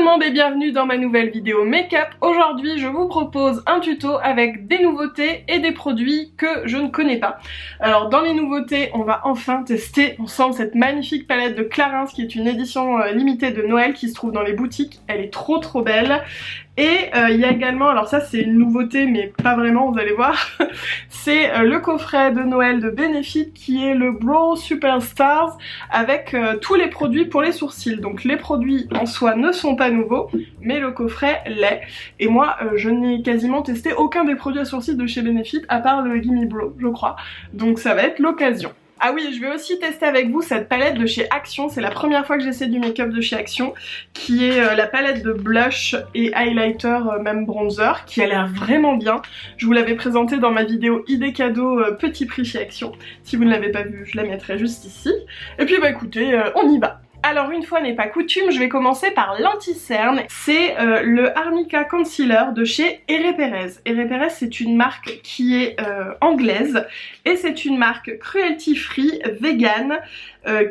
monde et bienvenue dans ma nouvelle vidéo make-up. Aujourd'hui je vous propose un tuto avec des nouveautés et des produits que je ne connais pas. Alors dans les nouveautés on va enfin tester ensemble cette magnifique palette de Clarins qui est une édition limitée de Noël qui se trouve dans les boutiques. Elle est trop belle. Et il y a également, alors ça c'est une nouveauté mais pas vraiment, vous allez voir, c'est le coffret de Noël de Benefit qui est le Brow Superstars avec tous les produits pour les sourcils. Donc les produits en soi ne sont pas nouveaux, mais le coffret l'est. Et moi je n'ai quasiment testé aucun des produits à sourcils de chez Benefit à part le Gimme Brow je crois. Donc ça va être l'occasion. Ah oui, je vais aussi tester avec vous cette palette de chez Action, c'est la première fois que j'essaie du make-up de chez Action, qui est la palette de blush et highlighter, même bronzer, qui a l'air vraiment bien. Je vous l'avais présentée dans ma vidéo idée cadeau petit prix chez Action. Si vous ne l'avez pas vue, je la mettrai juste ici. Et puis bah écoutez, on y va. Alors une fois n'est pas coutume, je vais commencer par l'anti-cerne. C'est le Arnica Concealer de chez Ere Perez. Ere Perez c'est une marque qui est anglaise et c'est une marque cruelty free, vegan,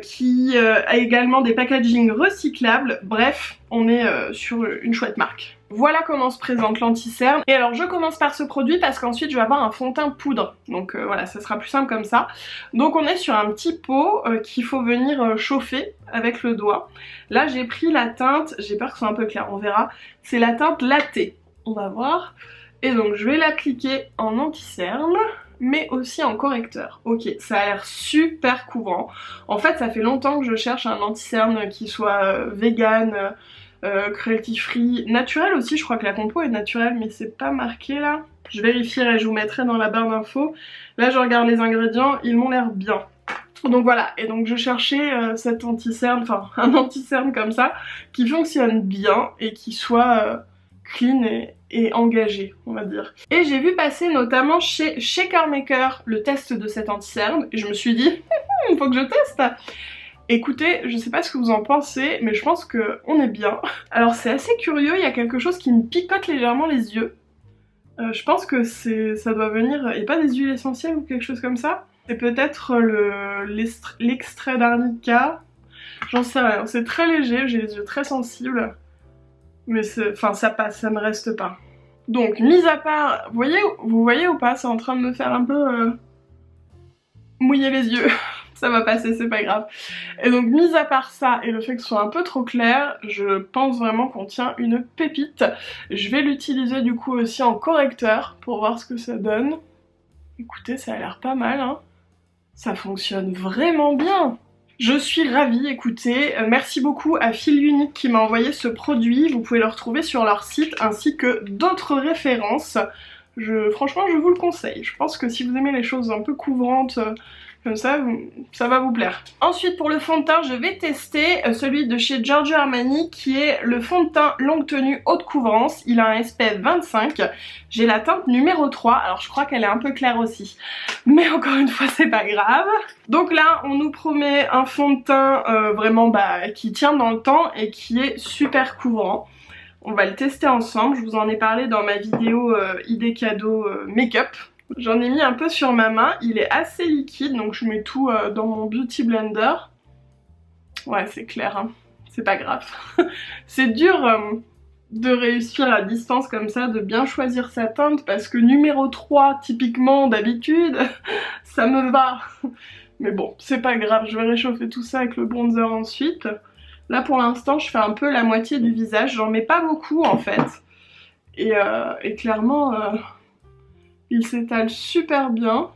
qui a également des packaging recyclables. Bref, on est sur une chouette marque. Voilà comment se présente l'anti-cerne. Et alors je commence par ce produit parce qu'ensuite je vais avoir un fond de teint poudre. Donc voilà, ça sera plus simple comme ça. Donc on est sur un petit pot qu'il faut venir chauffer avec le doigt. Là j'ai pris la teinte, j'ai peur que ce soit un peu clair, on verra. C'est la teinte latte. On va voir. Et donc je vais l'appliquer en anti-cerne, mais aussi en correcteur. Ok, ça a l'air super couvrant. En fait ça fait longtemps que je cherche un anti-cerne qui soit vegan, cruelty free, naturel aussi, je crois que la compo est naturelle mais c'est pas marqué là. Je vérifierai, je vous mettrai dans la barre d'infos. Là je regarde les ingrédients, ils m'ont l'air bien. Donc voilà, et donc je cherchais cet anti-cerne, enfin un anti-cerne comme ça, qui fonctionne bien et qui soit clean et engagé, on va dire. Et j'ai vu passer notamment chez Shaker Maker le test de cet anti-cerne, et je me suis dit, il faut que je teste. Écoutez, je sais pas ce que vous en pensez, mais je pense qu'on est bien. Alors c'est assez curieux, il y a quelque chose qui me picote légèrement les yeux. Je pense que ça doit venir, il n'y a pas des huiles essentielles ou quelque chose comme ça? C'est peut-être l'extrait d'arnica, j'en sais rien, c'est très léger, j'ai les yeux très sensibles. Mais enfin ça passe, ça me reste pas. Donc mis à part, vous voyez ou pas, c'est en train de me faire un peu mouiller les yeux. Ça va passer, c'est pas grave. Et donc mis à part ça et le fait que ce soit un peu trop clair, je pense vraiment qu'on tient une pépite. Je vais l'utiliser du coup aussi en correcteur pour voir ce que ça donne. Écoutez, ça a l'air pas mal hein. Ça fonctionne vraiment bien. Je suis ravie, écoutez, merci beaucoup à Fil Unique qui m'a envoyé ce produit. Vous pouvez le retrouver sur leur site ainsi que d'autres références. Franchement je vous le conseille. Je pense que si vous aimez les choses un peu couvrantes comme ça va vous plaire. Ensuite pour le fond de teint je vais tester celui de chez Giorgio Armani qui est le fond de teint longue tenue haute couvrance. Il a un SPF 25. J'ai la teinte numéro 3, alors je crois qu'elle est un peu claire aussi. Mais encore une fois c'est pas grave. Donc là on nous promet un fond de teint vraiment qui tient dans le temps et qui est super couvrant. On va le tester ensemble, je vous en ai parlé dans ma vidéo idée cadeau make-up. J'en ai mis un peu sur ma main, il est assez liquide donc je mets tout dans mon beauty blender. Ouais c'est clair, hein. C'est pas grave. C'est dur de réussir à distance comme ça, de bien choisir sa teinte parce que numéro 3 typiquement d'habitude, ça me va. Mais bon, c'est pas grave, je vais réchauffer tout ça avec le bronzer ensuite. Là pour l'instant je fais un peu la moitié du visage, j'en mets pas beaucoup en fait. Et clairement il s'étale super bien.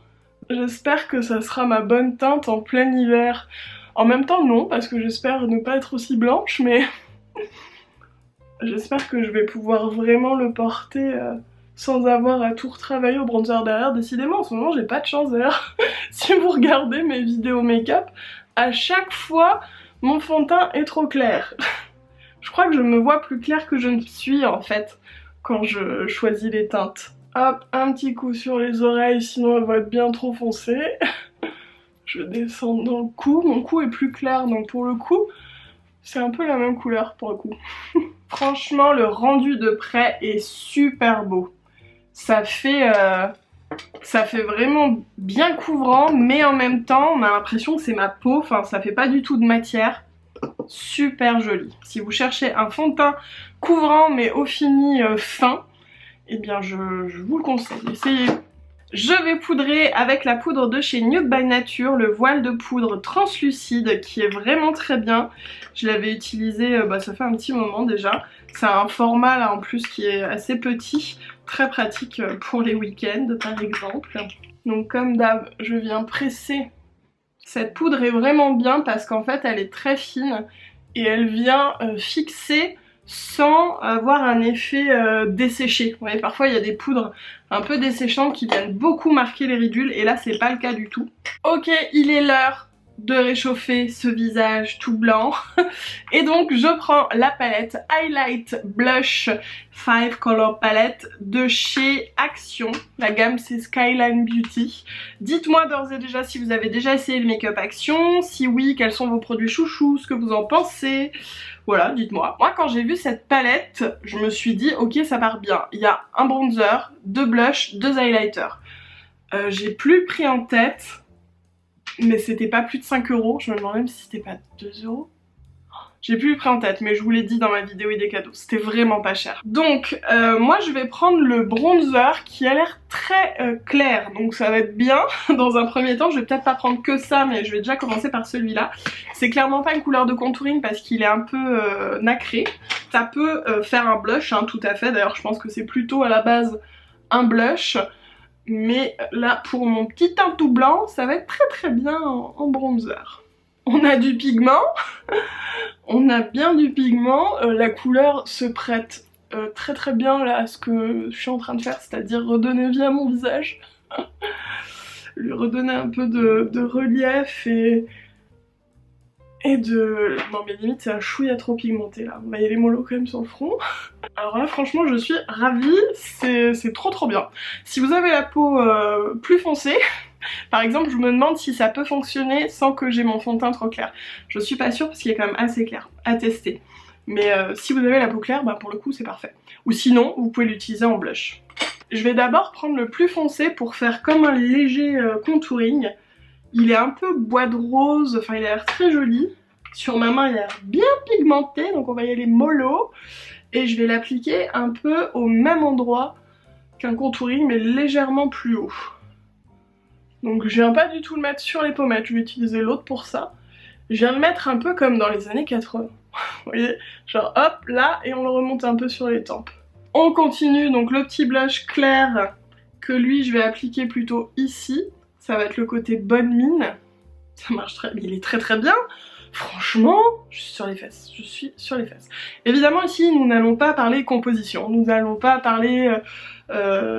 J'espère que ça sera ma bonne teinte en plein hiver. En même temps non, parce que j'espère ne pas être aussi blanche, mais j'espère que je vais pouvoir vraiment le porter sans avoir à tout retravailler au bronzer derrière. Décidément en ce moment j'ai pas de chance d'ailleurs. Si vous regardez mes vidéos make-up, à chaque fois mon fond de teint est trop clair. Je crois que je me vois plus clair que je ne suis en fait quand je choisis les teintes. Hop, un petit coup sur les oreilles, sinon elles vont être bien trop foncées. Je descends dans le cou, mon cou est plus clair, donc pour le coup, c'est un peu la même couleur pour le coup. Franchement, le rendu de près est super beau. Ça fait vraiment bien couvrant, mais en même temps, on a l'impression que c'est ma peau, enfin ça fait pas du tout de matière. super joli. Si vous cherchez un fond de teint couvrant mais au fini fin, eh bien je vous le conseille, essayez. Je vais poudrer avec la poudre de chez Nude by Nature, le voile de poudre translucide qui est vraiment très bien. Je l'avais utilisé, ça fait un petit moment déjà. C'est un format là en plus qui est assez petit, très pratique pour les week-ends par exemple. Donc comme d'hab, je viens presser. Cette poudre est vraiment bien parce qu'en fait elle est très fine et elle vient fixer sans avoir un effet desséché. Vous voyez, parfois il y a des poudres un peu desséchantes qui viennent beaucoup marquer les ridules et là c'est pas le cas du tout. Ok, il est l'heure de réchauffer ce visage tout blanc et donc je prends la palette Highlight Blush 5 Color Palette de chez Action. La gamme c'est Skyline Beauty. Dites-moi d'ores et déjà si vous avez déjà essayé le make-up Action, si oui, quels sont vos produits chouchous, ce que vous en pensez. Voilà, dites-moi. Moi quand j'ai vu cette palette, je me suis dit ok ça part bien. Il y a un bronzer, 2 blushs, 2 highlighters. J'ai plus le prix en tête. Mais c'était pas plus de 5 €, je me demande même si c'était pas 2 €. J'ai plus le prix en tête, mais je vous l'ai dit dans ma vidéo idée cadeau, c'était vraiment pas cher. Donc moi je vais prendre le bronzer qui a l'air très clair, donc ça va être bien. Dans un premier temps, je vais peut-être pas prendre que ça, mais je vais déjà commencer par celui-là. C'est clairement pas une couleur de contouring parce qu'il est un peu nacré. Ça peut faire un blush, hein, tout à fait, d'ailleurs je pense que c'est plutôt à la base un blush. Mais là, pour mon petit teint tout blanc, ça va être très bien en bronzer. On a du pigment, on a bien du pigment, la couleur se prête très bien là à ce que je suis en train de faire, c'est-à-dire redonner vie à mon visage. Lui redonner un peu de relief et de... Non mais limite c'est un chouïa trop pigmenté là, vous voyez les mollos quand même sur le front. Alors là franchement je suis ravie, c'est trop bien. Si vous avez la peau plus foncée, par exemple je me demande si ça peut fonctionner sans que j'ai mon fond de teint trop clair. Je suis pas sûre parce qu'il est quand même assez clair, à tester. Mais si vous avez la peau claire, bah pour le coup c'est parfait. Ou sinon vous pouvez l'utiliser en blush. Je vais d'abord prendre le plus foncé pour faire comme un léger contouring. Il est un peu bois de rose, enfin il a l'air très joli. Sur ma main il a l'air bien pigmenté, donc on va y aller mollo. Et je vais l'appliquer un peu au même endroit qu'un contouring, mais légèrement plus haut. Donc je viens pas du tout le mettre sur les pommettes, je vais utiliser l'autre pour ça. Je viens le mettre un peu comme dans les années 80. Vous voyez, genre hop, là, et on le remonte un peu sur les tempes. On continue, donc le petit blush clair, que lui je vais appliquer plutôt ici. Ça va être le côté bonne mine. Ça marche très bien, il est très bien. Franchement, je suis sur les fesses, je suis sur les fesses. Évidemment ici, nous n'allons pas parler composition, nous n'allons pas parler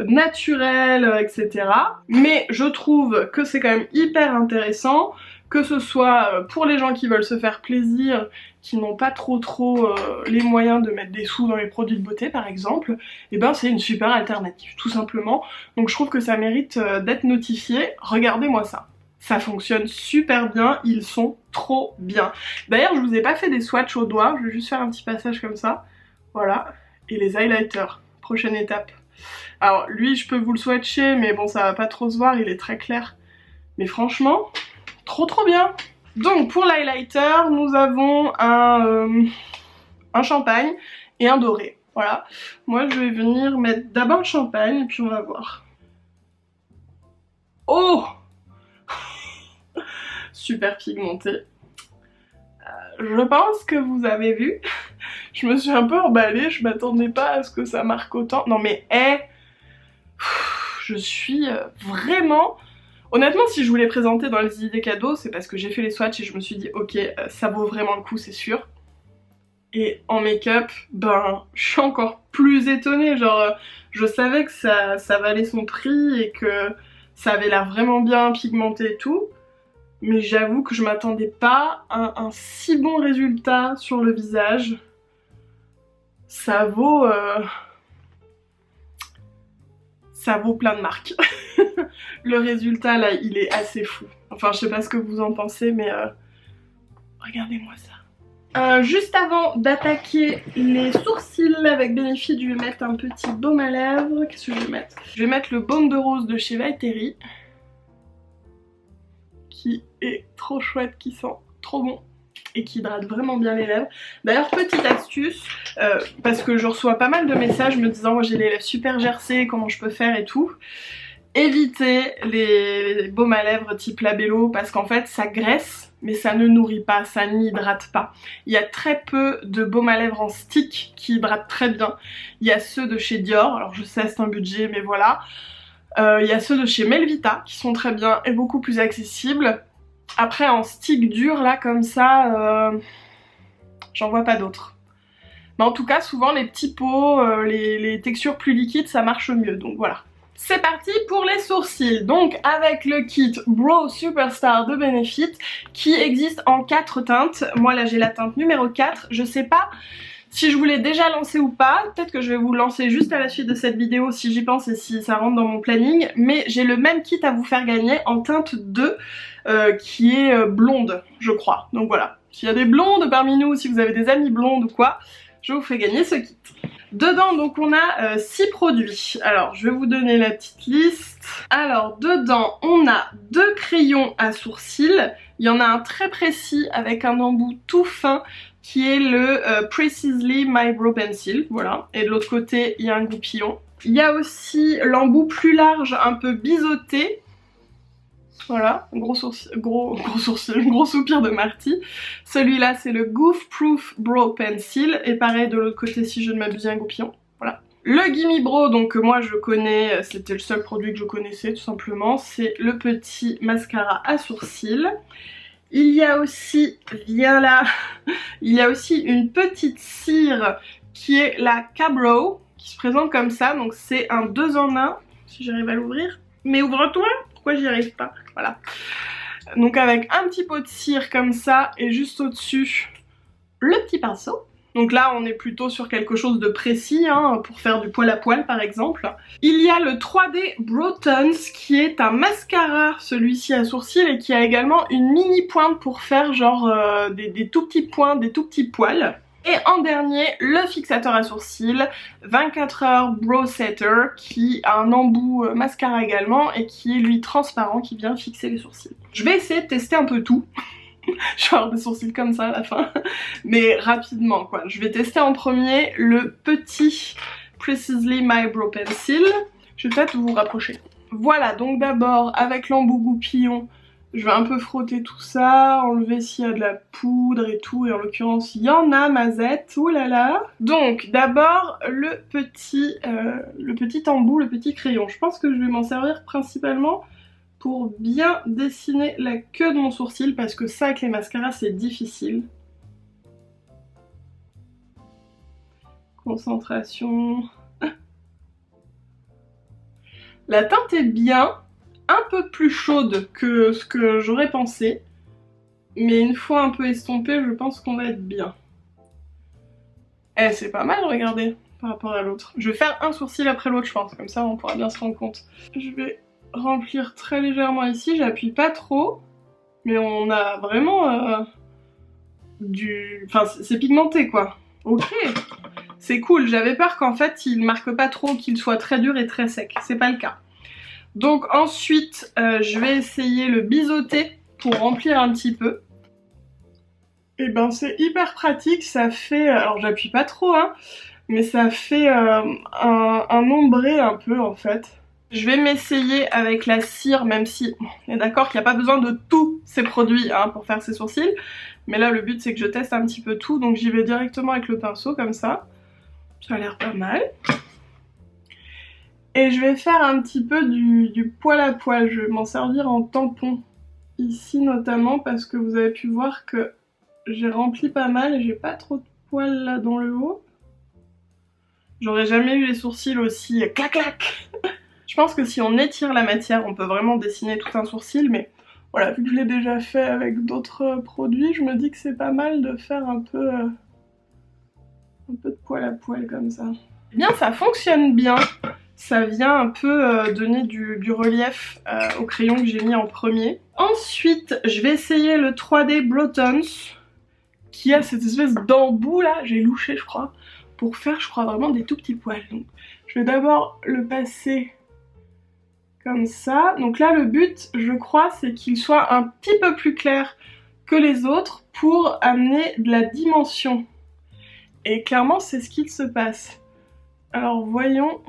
naturel, etc. Mais je trouve que c'est quand même hyper intéressant, que ce soit pour les gens qui veulent se faire plaisir, qui n'ont pas trop les moyens de mettre des sous dans les produits de beauté par exemple, et ben c'est une super alternative, tout simplement. Donc je trouve que ça mérite d'être notifié, regardez-moi ça. Ça fonctionne super bien, ils sont trop bien. D'ailleurs je vous ai pas fait des swatchs au doigt, je vais juste faire un petit passage comme ça. Voilà, et les highlighters, prochaine étape. Alors lui je peux vous le swatcher mais bon ça va pas trop se voir, il est très clair. Mais franchement, trop bien. Donc pour l'highlighter, nous avons un champagne et un doré. Voilà, moi je vais venir mettre d'abord le champagne et puis on va voir. Oh! Super pigmenté. Je pense que vous avez vu, je me suis un peu emballée, je m'attendais pas à ce que ça marque autant. Non mais je suis vraiment... Honnêtement si je vous l'ai présenté dans les idées cadeaux, c'est parce que j'ai fait les swatchs et je me suis dit ok ça vaut vraiment le coup c'est sûr. Et en make-up, ben je suis encore plus étonnée, genre je savais que ça valait son prix et que ça avait l'air vraiment bien pigmenté et tout. Mais j'avoue que je m'attendais pas à un si bon résultat sur le visage. Ça vaut plein de marques. Le résultat là, il est assez fou. Enfin, je sais pas ce que vous en pensez, mais regardez-moi ça. Juste avant d'attaquer les sourcils avec Benefit, je vais mettre un petit baume à lèvres. Qu'est-ce que je vais mettre? Je vais mettre le baume de rose de chez Valtteri, qui est trop chouette, qui sent trop bon. et qui hydrate vraiment bien les lèvres. D'ailleurs, petite astuce, parce que je reçois pas mal de messages me disant moi j'ai les lèvres super gercées, comment je peux faire et tout. Évitez les baumes à lèvres type Labello parce qu'en fait ça graisse mais ça ne nourrit pas, ça n'hydrate pas. Il y a très peu de baumes à lèvres en stick qui hydratent très bien. Il y a ceux de chez Dior, alors je sais c'est un budget mais voilà. Il y a ceux de chez Melvita qui sont très bien et beaucoup plus accessibles. Après en stick dur là comme ça, j'en vois pas d'autres. Mais en tout cas souvent les petits pots, les textures plus liquides ça marche mieux donc voilà. C'est parti pour les sourcils, donc avec le kit Brow Superstar de Benefit qui existe en 4 teintes. Moi là j'ai la teinte numéro 4, je sais pas si je vous l'ai déjà lancé ou pas, peut-être que je vais vous le lancer juste à la suite de cette vidéo si j'y pense et si ça rentre dans mon planning, mais j'ai le même kit à vous faire gagner en teinte 2 qui est blonde je crois, donc voilà. S'il y a des blondes parmi nous, si vous avez des amis blondes ou quoi, je vous fais gagner ce kit. Dedans donc on a 6 produits, alors je vais vous donner la petite liste. Alors dedans on a 2 crayons à sourcils, il y en a un très précis avec un embout tout fin qui est le Precisely My Brow Pencil, voilà, et de l'autre côté il y a un goupillon. Il y a aussi l'embout plus large un peu biseauté. Voilà, gros soupir de Marty. Celui-là c'est le Goof Proof Brow Pencil et pareil de l'autre côté si je ne m'abuse un goupillon. Voilà. Le Gimme Brow donc que moi je connais, c'était le seul produit que je connaissais tout simplement, c'est le petit mascara à sourcils. Il y a aussi, viens là, il y a aussi une petite cire qui est la K-Brow qui se présente comme ça, donc c'est un 2 en 1 si j'arrive à l'ouvrir. Mais ouvre-toi! Pourquoi j'y arrive pas? Voilà. Donc avec un petit pot de cire comme ça et juste au-dessus le petit pinceau. Donc là on est plutôt sur quelque chose de précis hein, pour faire du poil à poil par exemple. Il y a le 3D Brow Tones qui est un mascara celui-ci à sourcils et qui a également une mini pointe pour faire genre des tout petits points, des tout petits poils. Et en dernier, le fixateur à sourcils 24 heures Brow Setter qui a un embout mascara également et qui est lui transparent qui vient fixer les sourcils. Je vais essayer de tester un peu tout. Je vais avoir des sourcils comme ça à la fin. Mais rapidement quoi. Je vais tester en premier le petit Precisely My Brow Pencil. Je vais peut-être vous rapprocher. Voilà donc d'abord avec l'embout goupillon. Je vais un peu frotter tout ça, enlever s'il y a de la poudre et tout, et en l'occurrence il y en a mazette, oulala. Donc d'abord le petit embout, le petit crayon. Je pense que je vais m'en servir principalement pour bien dessiner la queue de mon sourcil, parce que ça avec les mascaras c'est difficile. Concentration. La teinte est bien. Un peu plus chaude que ce que j'aurais pensé, mais une fois un peu estompée je pense qu'on va être bien. Eh c'est pas mal regardez par rapport à l'autre. Je vais faire un sourcil après l'autre je pense, comme ça on pourra bien se rendre compte. Je vais remplir très légèrement ici, j'appuie pas trop, mais on a vraiment Enfin c'est pigmenté quoi. Ok, c'est cool, j'avais peur qu'en fait il marque pas trop, qu'il soit très dur et très sec, c'est pas le cas. Donc ensuite, je vais essayer le biseauté pour remplir un petit peu. Et ben c'est hyper pratique, ça fait, alors j'appuie pas trop hein, mais ça fait un ombré un peu en fait. Je vais m'essayer avec la cire, même si on est d'accord qu'il n'y a pas besoin de tous ces produits hein, pour faire ses sourcils. Mais là le but c'est que je teste un petit peu tout, donc j'y vais directement avec le pinceau comme ça. Ça a l'air pas mal. Et je vais faire un petit peu du poil à poil, je vais m'en servir en tampon. Ici notamment parce que vous avez pu voir que j'ai rempli pas mal et j'ai pas trop de poils là dans le haut. J'aurais jamais eu les sourcils aussi clac clac. Je pense que si on étire la matière on peut vraiment dessiner tout un sourcil, mais voilà, vu que je l'ai déjà fait avec d'autres produits, je me dis que c'est pas mal de faire un peu de poil à poil comme ça. Eh bien ça fonctionne bien. Ça vient un peu donner du relief au crayon que j'ai mis en premier. Ensuite, je vais essayer le 3D Brow Tones qui a cette espèce d'embout là, j'ai louché je crois, pour faire je crois vraiment des tout petits poils. Donc, je vais d'abord le passer comme ça. Donc là le but je crois c'est qu'il soit un petit peu plus clair que les autres pour amener de la dimension. Et clairement c'est ce qu'il se passe. Alors voyons.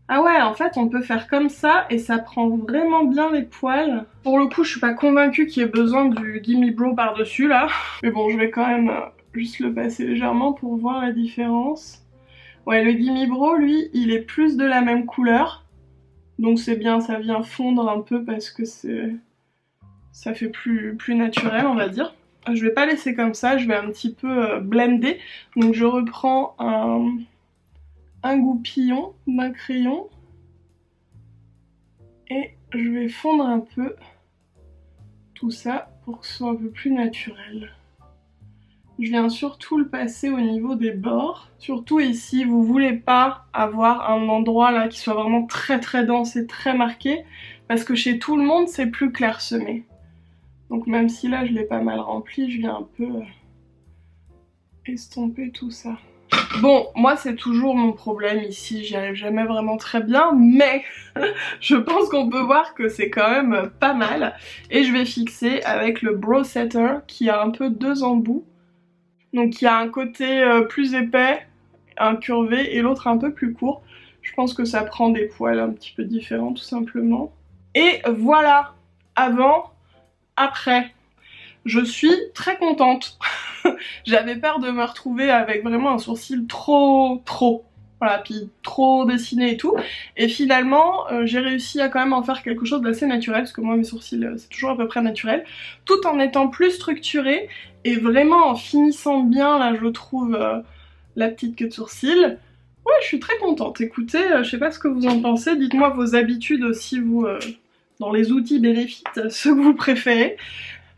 Ah ouais, en fait on peut faire comme ça et ça prend vraiment bien les poils. Pour le coup je suis pas convaincue qu'il y ait besoin du Gimme Bro par dessus là. Mais bon, je vais quand même juste le passer légèrement pour voir la différence. Ouais, le Gimme Bro lui il est plus de la même couleur. Donc c'est bien, ça vient fondre un peu parce que ça fait plus naturel on va dire. Je vais pas laisser comme ça, je vais un petit peu blender. Donc je reprends un goupillon d'un crayon et je vais fondre un peu tout ça pour que ce soit un peu plus naturel. Je viens surtout le passer au niveau des bords. Surtout ici, vous voulez pas avoir un endroit là qui soit vraiment très dense et très marqué parce que chez tout le monde c'est plus clairsemé. Donc même si là je l'ai pas mal rempli, je viens un peu estomper tout ça. Bon, moi c'est toujours mon problème ici, j'y arrive jamais vraiment très bien, mais je pense qu'on peut voir que c'est quand même pas mal. Et je vais fixer avec le Brow Setter qui a un peu deux embouts. Donc il y a un côté plus épais, un curvé et l'autre un peu plus court. Je pense que ça prend des poils un petit peu différents tout simplement. Et voilà, avant, après. Je suis très contente. J'avais peur de me retrouver avec vraiment un sourcil trop. Voilà, puis trop dessiné et tout. Et finalement, j'ai réussi à quand même en faire quelque chose d'assez naturel, parce que moi mes sourcils c'est toujours à peu près naturel, tout en étant plus structuré et vraiment en finissant bien, là je trouve, la petite queue de sourcil. Ouais, je suis très contente. Écoutez, je sais pas ce que vous en pensez, dites-moi vos habitudes aussi, vous, dans les outils Benefit, ceux que vous préférez.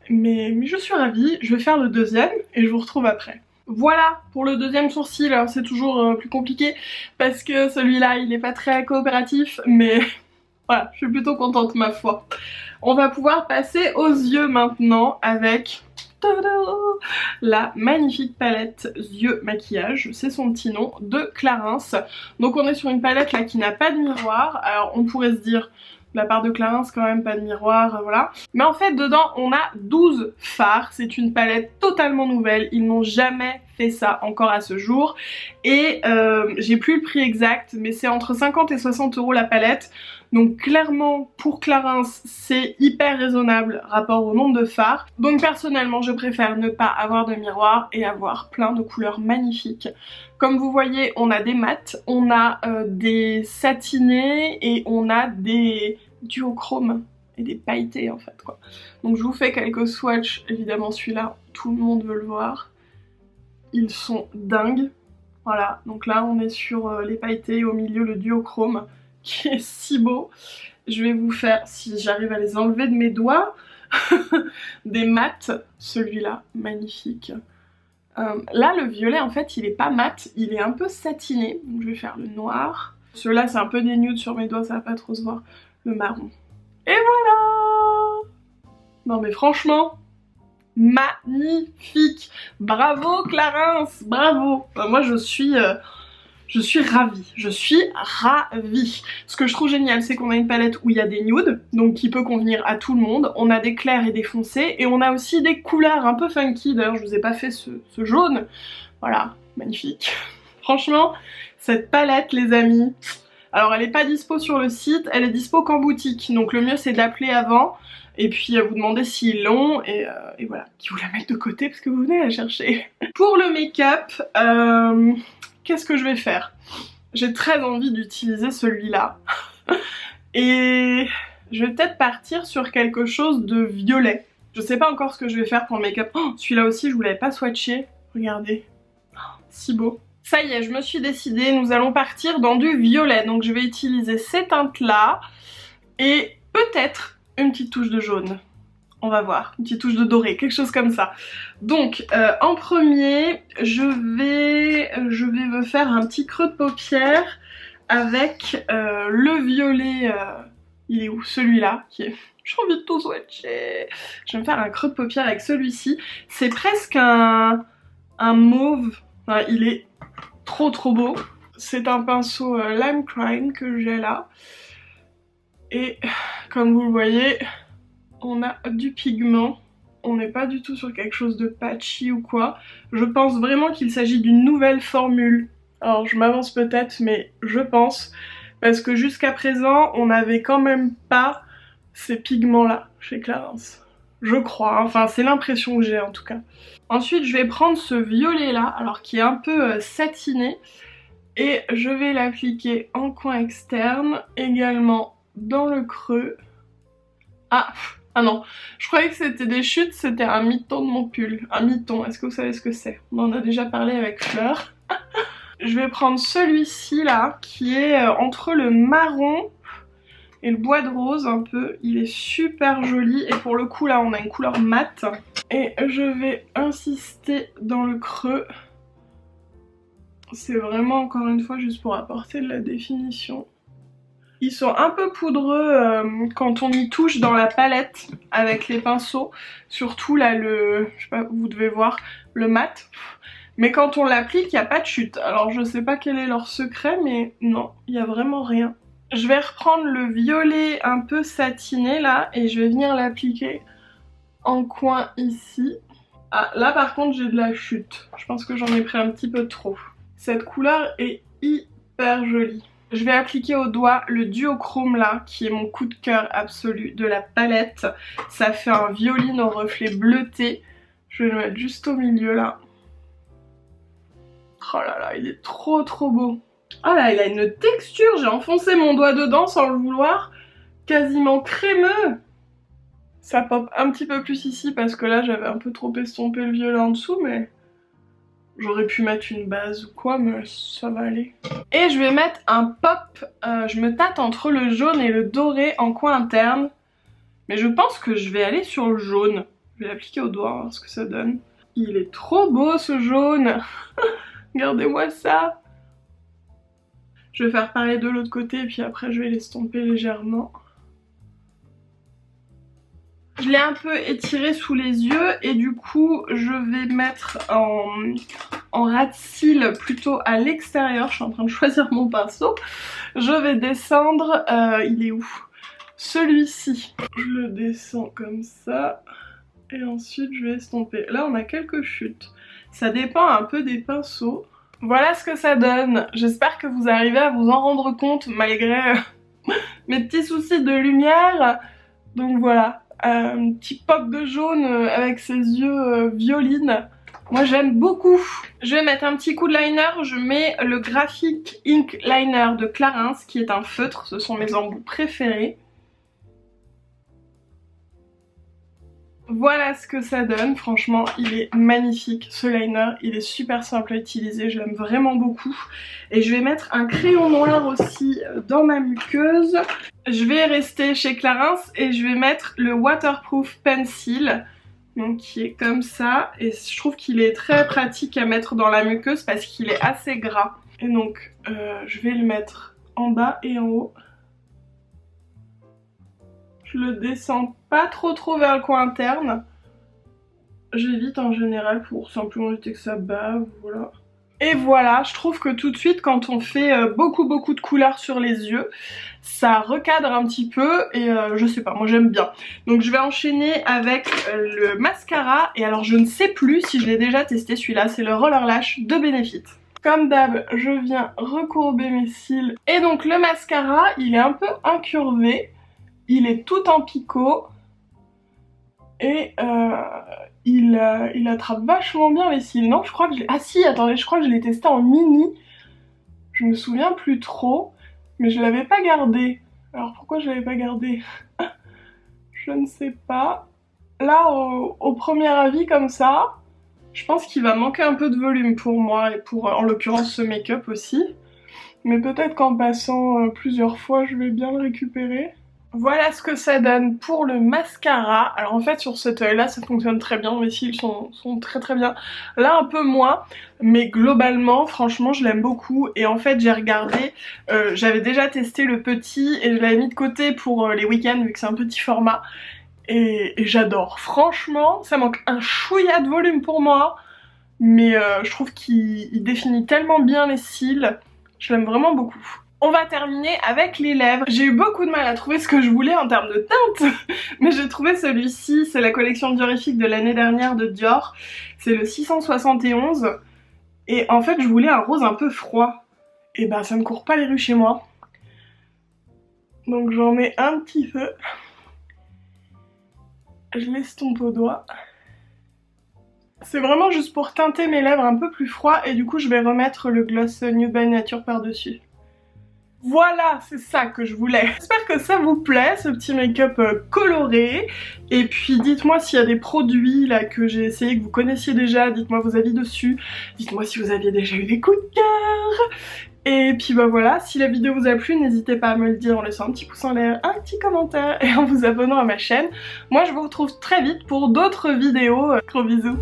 Mais je suis ravie, je vais faire le deuxième et je vous retrouve après. Voilà pour le deuxième sourcil, alors c'est toujours plus compliqué parce que celui-là il est pas très coopératif, mais voilà, je suis plutôt contente ma foi. On va pouvoir passer aux yeux maintenant avec la magnifique palette yeux maquillage, c'est son petit nom, de Clarins. Donc on est sur une palette là qui n'a pas de miroir, alors on pourrait se dire de la part de Clarins quand même pas de miroir, voilà. Mais en fait dedans on a 12 fards, c'est une palette totalement nouvelle, ils n'ont jamais fait ça encore à ce jour. Et j'ai plus le prix exact mais c'est entre 50 et 60 € la palette. Donc clairement pour Clarins c'est hyper raisonnable rapport au nombre de fards. Donc personnellement je préfère ne pas avoir de miroir et avoir plein de couleurs magnifiques. Comme vous voyez on a des mats, on a des satinés et on a des duochromes et des pailletés en fait quoi. Donc je vous fais quelques swatchs, évidemment celui-là tout le monde veut le voir. Ils sont dingues. Voilà, donc là on est sur les pailletés, au milieu le duochrome qui est si beau. Je vais vous faire, si j'arrive à les enlever de mes doigts, des mats. Celui-là, magnifique. Là, le violet, en fait, il est pas mat, il est un peu satiné. Donc je vais faire le noir. Celui-là, c'est un peu des nudes sur mes doigts, ça va pas trop se voir. Le marron. Et voilà! Non mais franchement, magnifique! Bravo Clarins, bravo! Moi, je suis ravie, je suis ravie. Ce que je trouve génial, c'est qu'on a une palette où il y a des nudes, donc qui peut convenir à tout le monde. On a des clairs et des foncés, et on a aussi des couleurs un peu funky. D'ailleurs, je vous ai pas fait ce jaune. Voilà, magnifique. Franchement, cette palette, les amis. Alors, elle est pas dispo sur le site, elle est dispo qu'en boutique. Donc le mieux, c'est d'appeler avant, et puis vous demander s'ils l'ont, et voilà, qu'ils vous la mettent de côté, parce que vous venez la chercher. Pour le make-up, qu'est-ce que je vais faire? J'ai très envie d'utiliser celui-là. Et je vais peut-être partir sur quelque chose de violet. Je sais pas encore ce que je vais faire pour le make-up. Oh, celui-là aussi, je vous l'avais pas swatché. Regardez. Oh, si beau. Ça y est, je me suis décidée. Nous allons partir dans du violet. Donc je vais utiliser ces teintes-là. Et peut-être une petite touche de jaune. On va voir, une petite touche de doré, quelque chose comme ça. Donc en premier, je vais me faire un petit creux de paupière avec le violet, il est où? Celui-là, qui est... J'ai envie de tout swatcher. Je vais me faire un creux de paupière avec celui-ci. C'est presque un mauve, enfin, il est trop beau. C'est un pinceau Lime Crime que j'ai là. Et comme vous le voyez... on a du pigment. On n'est pas du tout sur quelque chose de patchy ou quoi. Je pense vraiment qu'il s'agit d'une nouvelle formule. Alors je m'avance peut-être, mais je pense. Parce que jusqu'à présent, on n'avait quand même pas ces pigments-là chez Clarins. Je crois, hein. Enfin c'est l'impression que j'ai en tout cas. Ensuite je vais prendre ce violet-là, alors qui est un peu satiné. Et je vais l'appliquer en coin externe, également dans le creux. Ah non, je croyais que c'était des chutes, c'était un miton de mon pull. Un miton, est-ce que vous savez ce que c'est? On en a déjà parlé avec Fleur. Je vais prendre celui-ci là, qui est entre le marron et le bois de rose un peu. Il est super joli et pour le coup là on a une couleur mate. Et je vais insister dans le creux. C'est vraiment encore une fois juste pour apporter de la définition. Ils sont un peu poudreux quand on y touche dans la palette avec les pinceaux. Surtout là le, je sais pas, vous devez voir, le mat. Mais quand on l'applique, il n'y a pas de chute. Alors je sais pas quel est leur secret, mais non, il n'y a vraiment rien. Je vais reprendre le violet un peu satiné là et je vais venir l'appliquer en coin ici. Ah, là par contre j'ai de la chute. Je pense que j'en ai pris un petit peu trop. Cette couleur est hyper jolie. Je vais appliquer au doigt le duochrome là, qui est mon coup de cœur absolu de la palette. Ça fait un violine au reflet bleuté. Je vais le mettre juste au milieu là. Oh là là, il est trop beau. Oh là, il a une texture, j'ai enfoncé mon doigt dedans sans le vouloir. Quasiment crémeux. Ça pop un petit peu plus ici parce que là j'avais un peu trop estompé le violet en dessous, mais... J'aurais pu mettre une base ou quoi, mais ça va aller. Et je vais mettre un pop, je me tâte entre le jaune et le doré en coin interne. Mais je pense que je vais aller sur le jaune. Je vais l'appliquer au doigt, voir ce que ça donne. Il est trop beau ce jaune. Regardez-moi ça. Je vais faire pareil de l'autre côté et puis après je vais l'estomper légèrement. Je l'ai un peu étiré sous les yeux et du coup je vais mettre en ras de cils plutôt à l'extérieur. Je suis en train de choisir mon pinceau. Je vais descendre, il est où? Celui-ci. Je le descends comme ça et ensuite je vais estomper. Là on a quelques chutes. Ça dépend un peu des pinceaux. Voilà ce que ça donne. J'espère que vous arrivez à vous en rendre compte malgré mes petits soucis de lumière. Donc voilà. Un petit pop de jaune avec ses yeux violines. Moi j'aime beaucoup. Je vais mettre un petit coup de liner. Je mets le Graphic Ink Liner de Clarins qui est un feutre. Ce sont mes embouts préférés. Voilà ce que ça donne, franchement il est magnifique ce liner, il est super simple à utiliser, je l'aime vraiment beaucoup. Et je vais mettre un crayon noir aussi dans ma muqueuse. Je vais rester chez Clarins et je vais mettre le Waterproof Pencil, donc qui est comme ça. Et je trouve qu'il est très pratique à mettre dans la muqueuse parce qu'il est assez gras. Et donc je vais le mettre en bas et en haut. Je le descends pas trop vers le coin interne. J'évite en général pour simplement éviter que ça bave, voilà. Et voilà, je trouve que tout de suite quand on fait beaucoup de couleurs sur les yeux, ça recadre un petit peu et je sais pas, moi j'aime bien. Donc je vais enchaîner avec le mascara et alors je ne sais plus si je l'ai déjà testé celui-là, c'est le Roller Lash de Benefit. Comme d'hab, je viens recourber mes cils et donc le mascara, il est un peu incurvé. Il est tout en picot et il attrape vachement bien les cils. Non, je crois que je l'ai... Ah si, attendez, je crois que je l'ai testé en mini. Je me souviens plus trop, mais je l'avais pas gardé. Alors pourquoi je l'avais pas gardé? Je ne sais pas. Là, au premier avis comme ça, je pense qu'il va manquer un peu de volume pour moi et pour en l'occurrence ce make-up aussi. Mais peut-être qu'en passant plusieurs fois, je vais bien le récupérer. Voilà ce que ça donne pour le mascara. Alors en fait sur cet œil là ça fonctionne très bien, mes cils sont très bien. Là un peu moins, mais globalement franchement je l'aime beaucoup. Et en fait j'ai regardé, j'avais déjà testé le petit et je l'avais mis de côté pour les week-ends vu que c'est un petit format. Et j'adore, franchement ça manque un chouïa de volume pour moi. Mais je trouve qu'il définit tellement bien les cils, je l'aime vraiment beaucoup. On va terminer avec les lèvres. J'ai eu beaucoup de mal à trouver ce que je voulais en termes de teinte, mais j'ai trouvé celui-ci, c'est la collection diorifique de l'année dernière de Dior. C'est le 671, et en fait je voulais un rose un peu froid. Et ben ça ne court pas les rues chez moi. Donc j'en mets un petit peu. Je l'estompe au doigt. C'est vraiment juste pour teinter mes lèvres un peu plus froid, et du coup je vais remettre le gloss Nude by Nature par-dessus. Voilà, c'est ça que je voulais. J'espère que ça vous plaît, ce petit make-up coloré. Et puis dites-moi s'il y a des produits là que j'ai essayé, que vous connaissiez déjà, dites-moi vos avis dessus. Dites-moi si vous aviez déjà eu des coups de cœur. Et puis bah voilà, si la vidéo vous a plu, n'hésitez pas à me le dire en laissant un petit pouce en l'air, un petit commentaire et en vous abonnant à ma chaîne. Moi je vous retrouve très vite pour d'autres vidéos. Gros bisous.